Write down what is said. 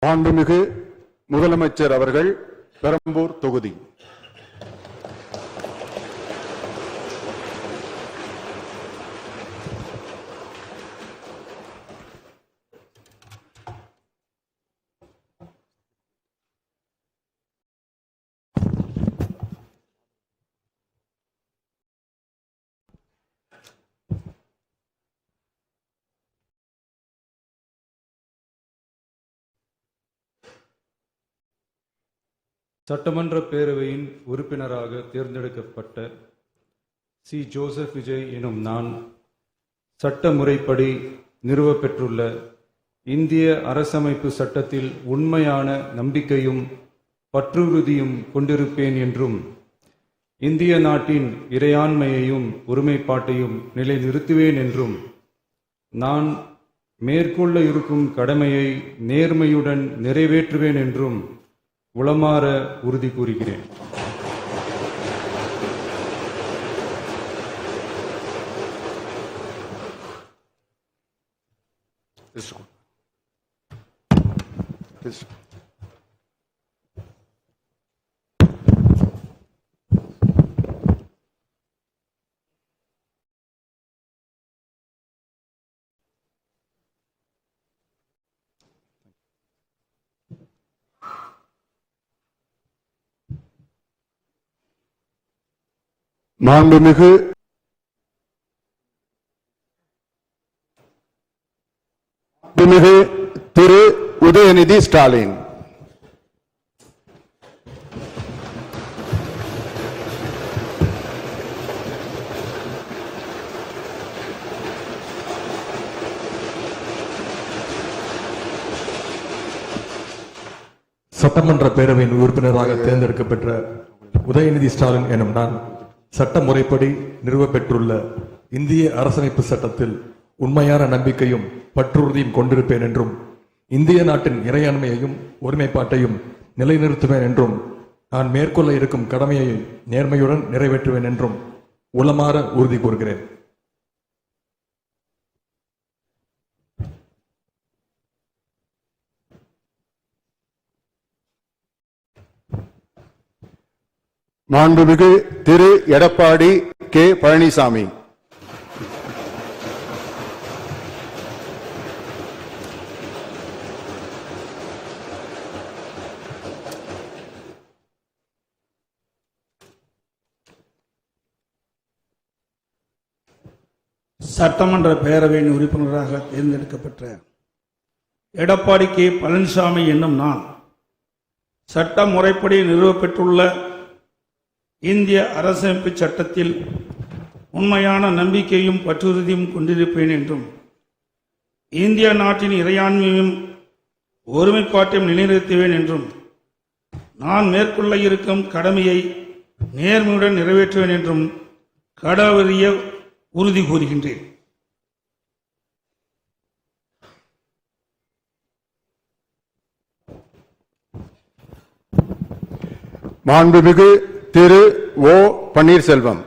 மாண்புமிகு முதலமைச்சர் அவர்கள் பெரம்பூர் தொகுதி. சட்டமன்ற பேரவையின் உறுப்பினராக தேர்ந்தெடுக்கப்பட்ட சி. ஜோசப் விஜய் எனும் நான் சட்ட முறைப்படி நிறுவப்பெற்றுள்ள இந்திய அரசமைப்பு சட்டத்தில் உண்மையான நம்பிக்கையும் பற்றுறுதியும் கொண்டிருப்பேன் என்றும் இந்திய நாட்டின் இறையாண்மையையும் ஒருமைப்பாட்டையும் நிலைநிறுத்துவேன் என்றும் நான் மேற்கொள்ள இருக்கும் கடமையை நேர்மையுடன் நிறைவேற்றுவேன் என்றும் உளமாற உறுதி கூறுகிறேன். மாண்புமிகு திரு உதயநிதி ஸ்டாலின். சட்டமன்ற பேரவையின் உறுப்பினராக தேர்ந்தெடுக்கப்பட்ட உதயநிதி ஸ்டாலின் எனும் நான் சட்ட முறைப்படி நிறுவப்பெற்றுள்ள இந்திய அரசமைப்பு சட்டத்தில் உண்மையான நம்பிக்கையும் பற்றுறுதியும் கொண்டிருப்பேன் என்றும் இந்திய நாட்டின் இறையாண்மையையும் ஒருமைப்பாட்டையும் நிலைநிறுத்துவேன் என்றும் நான் மேற்கொள்ள இருக்கும் கடமையை நேர்மையுடன் நிறைவேற்றுவேன் என்றும் உளமாற உறுதி கூறுகிறேன். மாண்புமிகு திரு எடப்பாடி கே. பழனிசாமி. சட்டமன்ற பேரவையின் உறுப்பினராக தேர்ந்தெடுக்கப்பட்ட எடப்பாடி கே. பழனிசாமி என்னும் நான் சட்ட முறைப்படி நிறுவப்பெற்றுள்ள இந்திய அரசமைப்பு சட்டத்தில் உண்மையான நம்பிக்கையும் பற்றுறுதியும் கொண்டிருப்பேன் என்றும் இந்திய நாட்டின் இறையாண்மையும் ஒருமைப்பாட்டையும் நிலைநிறுத்துவேன் என்றும் நான் மேற்கொள்ள இருக்கும் கடமையை நேர்மையுடன் நிறைவேற்றுவேன் என்றும் கடவுளிய உறுதி கூறுகின்றேன். மாண்புமிகு திரு ஓ. பன்னீர்செல்வம்.